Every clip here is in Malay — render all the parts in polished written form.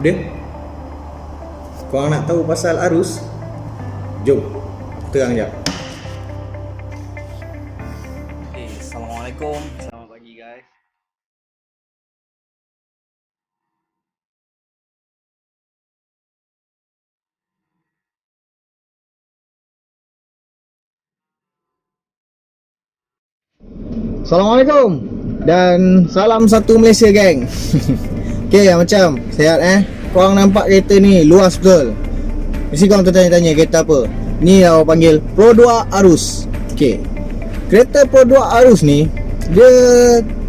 dia. Korang nak tahu pasal arus? Jom terang jap. Assalamualaikum. Selamat pagi guys. Assalamualaikum dan salam satu Malaysia gang. Okay, macam sihat korang nampak kereta ni luas betul. Mesti korang tertanya-tanya kereta apa. Ni orang panggil Pro 2 Arus. Okay, kereta Pro 2 Arus ni dia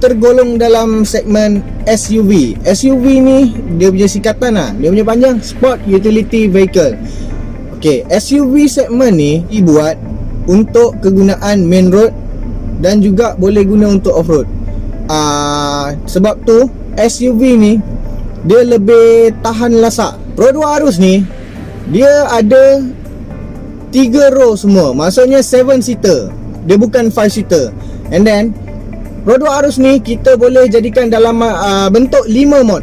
tergolong dalam segmen SUV. SUV ni dia punya singkatan lah, dia punya panjang Sport Utility Vehicle. Okay, SUV segmen ni dibuat untuk kegunaan main road dan juga boleh guna untuk off-road. Sebab tu SUV ni dia lebih tahan lasak. Pro 2 Arus ni dia ada 3 row semua, maksudnya 7 seater. Dia bukan 5 seater. And then Pro 2 Arus ni kita boleh jadikan dalam bentuk 5 mod.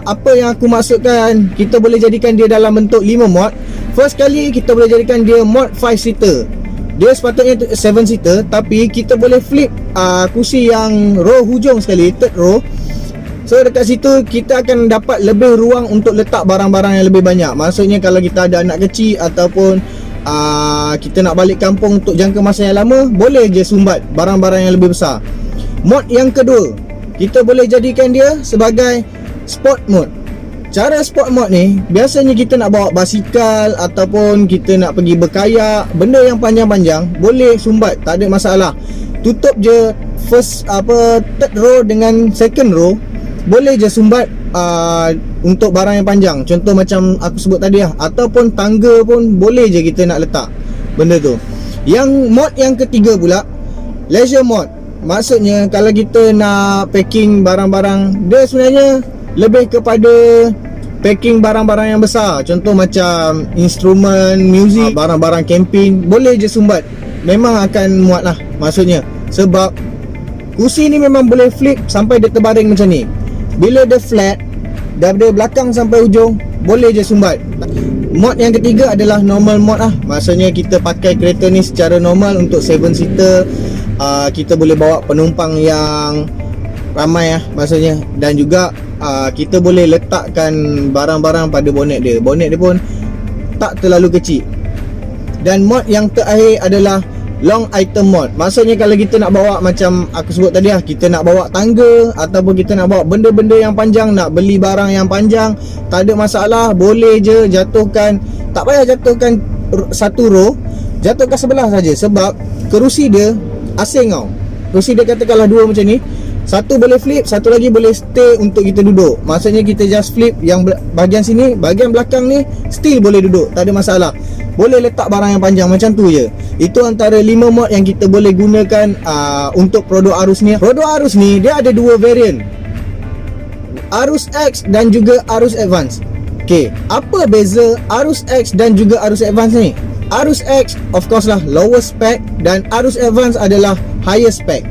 Apa yang aku maksudkan kita boleh jadikan dia dalam bentuk 5 mod. First kali kita boleh jadikan dia mod 5 seater. Dia sepatutnya 7 seater, tapi kita boleh flip kursi yang row hujung sekali, third row. So dekat situ kita akan dapat lebih ruang untuk letak barang-barang yang lebih banyak. Maksudnya kalau kita ada anak kecil ataupun kita nak balik kampung untuk jangka masa yang lama, boleh je sumbat barang-barang yang lebih besar. Mod yang kedua, kita boleh jadikan dia sebagai sport mode. Cara sport mode ni, biasanya kita nak bawa basikal ataupun kita nak pergi berkayak, benda yang panjang-panjang, boleh sumbat, tak ada masalah. Tutup je third row dengan second row, boleh je sumbat untuk barang yang panjang. Contoh macam aku sebut tadi lah, ataupun tangga pun boleh je kita nak letak benda tu. Yang mod yang ketiga pula, leisure mode. Maksudnya kalau kita nak packing barang-barang, dia sebenarnya lebih kepada packing barang-barang yang besar. Contoh macam instrumen, muzik, barang-barang camping, boleh je sumbat. Memang akan muat lah maksudnya. Sebab kursi ni memang boleh flip sampai dia terbaring macam ni. Bila dia flat, daripada belakang sampai hujung, boleh je sumbat. Mod yang ketiga adalah normal mod lah. Maksudnya kita pakai kereta ni secara normal untuk 7 seater. Kita boleh bawa penumpang yang ramai lah maksudnya. Dan juga kita boleh letakkan barang-barang pada bonet dia. Bonet dia pun tak terlalu kecil. Dan mod yang terakhir adalah long item mode. Maksudnya kalau kita nak bawa, macam aku sebut tadi lah, kita nak bawa tangga ataupun kita nak bawa benda-benda yang panjang, nak beli barang yang panjang, tak ada masalah, boleh je jatuhkan. Tak payah jatuhkan satu row, jatuhkan sebelah saja. Sebab kerusi dia asing tau. Kerusi dia katakanlah dua macam ni, satu boleh flip, satu lagi boleh stay untuk kita duduk. Maksudnya kita just flip yang bahagian sini, bahagian belakang ni still boleh duduk, tak ada masalah. Boleh letak barang yang panjang macam tu je. Itu antara 5 mod yang kita boleh gunakan untuk Pro 2 Arus ni. Pro 2 Arus ni dia ada 2 variant, Arus X dan juga Arus Advance. Okay, apa beza Arus X dan juga Arus Advance ni? Arus X of course lah lower spec, dan Arus Advance adalah higher spec.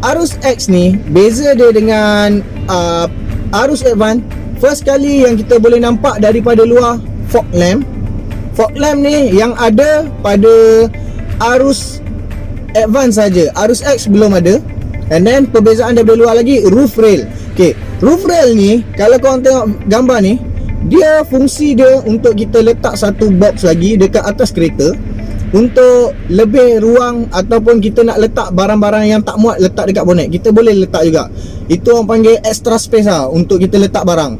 Arus X ni beza dia dengan Arus Advance. First kali yang kita boleh nampak daripada luar, fog lamp. Fog lamp ni yang ada pada Arus Advance saja. Arus X belum ada. And then perbezaan daripada luar lagi, roof rail. Okay, roof rail ni kalau korang tengok gambar ni, dia fungsi dia untuk kita letak satu box lagi dekat atas kereta untuk lebih ruang, ataupun kita nak letak barang-barang yang tak muat letak dekat bonet, kita boleh letak juga. Itu orang panggil extra space lah untuk kita letak barang.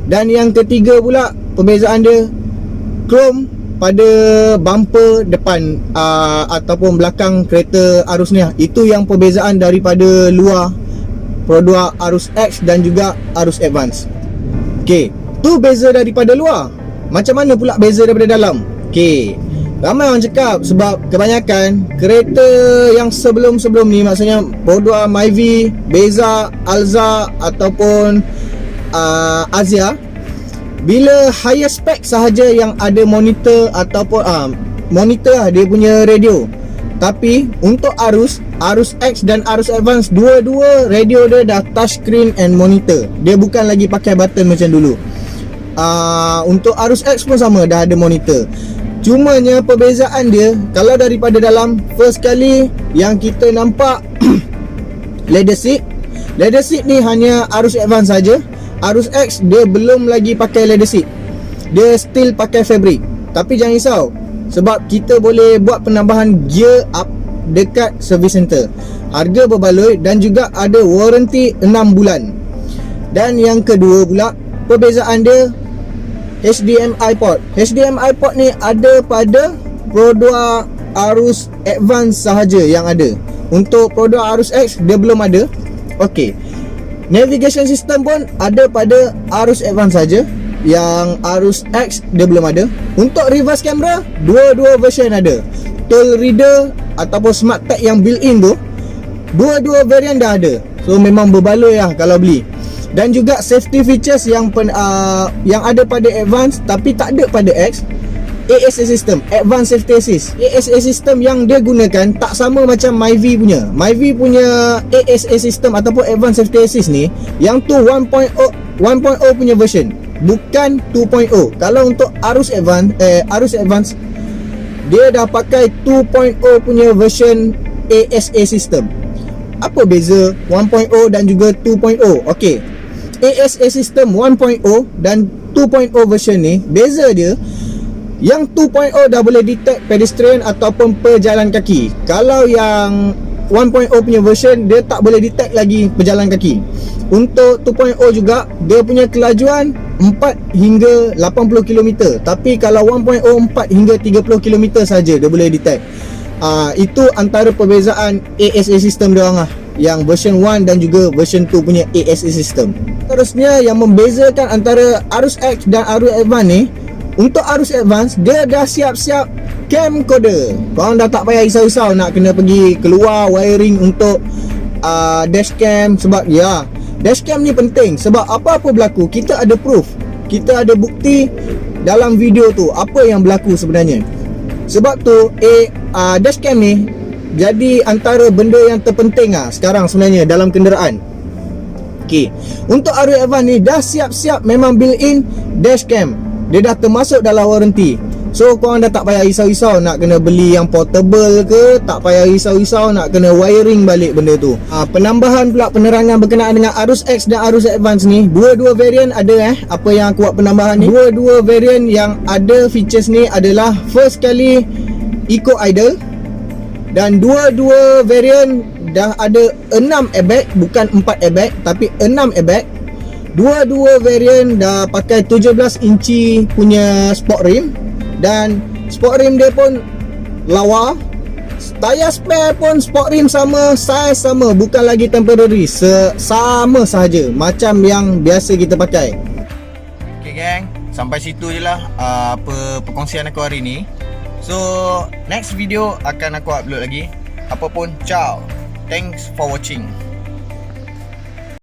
Dan yang ketiga pula, perbezaan dia chrome pada bumper depan ataupun belakang kereta Arus ni lah. Itu yang perbezaan daripada luar Pro 2 Arus X dan juga Arus Advance. Okay, tu beza daripada luar. Macam mana pula beza daripada dalam? Okay, ramai orang cakap sebab kebanyakan kereta yang sebelum-sebelum ni, maksudnya Pro 2 Myvi, Beza, Alza ataupun Azia, bila higher spec sahaja yang ada monitor ataupun monitor lah dia punya radio. Tapi untuk Arus X dan Arus Advance, dua-dua radio dia dah touchscreen and monitor. Dia bukan lagi pakai button macam dulu. Untuk Arus X pun sama, dah ada monitor. Cumanya perbezaan dia, kalau daripada dalam, first kali yang kita nampak leather seat. Leather seat ni hanya Arus Advance saja. Arus X dia belum lagi pakai leather seat, dia still pakai fabric. Tapi jangan risau, sebab kita boleh buat penambahan gear up dekat service center. Harga berbaloi dan juga ada warranty 6 bulan. Dan yang kedua pula, perbezaan dia HDMI port. HDMI port ni ada pada produk Arus Advance sahaja yang ada. Untuk produk Arus X dia belum ada. Okey. Navigation system pun ada pada Arus Advance saja. Yang Arus X dia belum ada. Untuk reverse camera, dua-dua version ada. Toll reader ataupun smart tag yang built-in tu, dua-dua variant dah ada. So memang berbaloi lah kalau beli. Dan juga safety features yang ada pada Advance tapi tak ada pada X. ASA system, Advanced Safety Assist. ASA system yang dia gunakan tak sama macam Myvi punya. Myvi punya ASA system ataupun Advanced Safety Assist ni, yang tu 1.0 punya version, bukan 2.0. Kalau untuk Arus Advance dia dah pakai 2.0 punya version ASA system. Apa beza 1.0 dan juga 2.0? Okey. ASA system 1.0 dan 2.0 version ni, beza dia yang 2.0 dah boleh detect pedestrian ataupun pejalan kaki. Kalau yang 1.0 punya version dia tak boleh detect lagi pejalan kaki. Untuk 2.0 juga dia punya kelajuan 4 hingga 80 km. Tapi kalau 1.0 4 hingga 30 km saja dia boleh detect. Itu antara perbezaan ASA system dia orang lah, yang version 1 dan juga version 2 punya ASA system. Terusnya yang membezakan antara Arus X dan Arus Advance ni, untuk Arus Advance dia dah siap-siap camcorder. Korang dah tak payah risau-risau nak kena pergi keluar wiring untuk dashcam. Sebab ya, dashcam ni penting. Sebab apa-apa berlaku, kita ada proof, kita ada bukti dalam video tu apa yang berlaku sebenarnya. Sebab tu dashcam ni jadi antara benda yang terpenting sekarang sebenarnya dalam kenderaan. Okey, untuk Arus Advance ni dah siap-siap memang built-in dashcam. Dia dah termasuk dalam warranty. So korang dah tak payah risau-risau nak kena beli yang portable ke, tak payah risau-risau nak kena wiring balik benda tu. Penambahan pula penerangan berkenaan dengan Arus X dan Arus Advance ni, dua-dua variant ada apa yang aku buat penambahan ni. Dua-dua variant yang ada features ni adalah first kali Eco Idle, dan dua-dua variant dah ada 6 airbag, bukan 4 airbag tapi 6 airbag. Dua-dua variant dah pakai 17 inci punya sport rim, dan sport rim dia pun lawa. Tayar spare pun sport rim sama, size sama, bukan lagi temporary, sama sahaja macam yang biasa kita pakai. Okay gang, sampai situ je lah perkongsian aku hari ni. So next video akan aku upload lagi. Apa pun, ciao. Thanks for watching.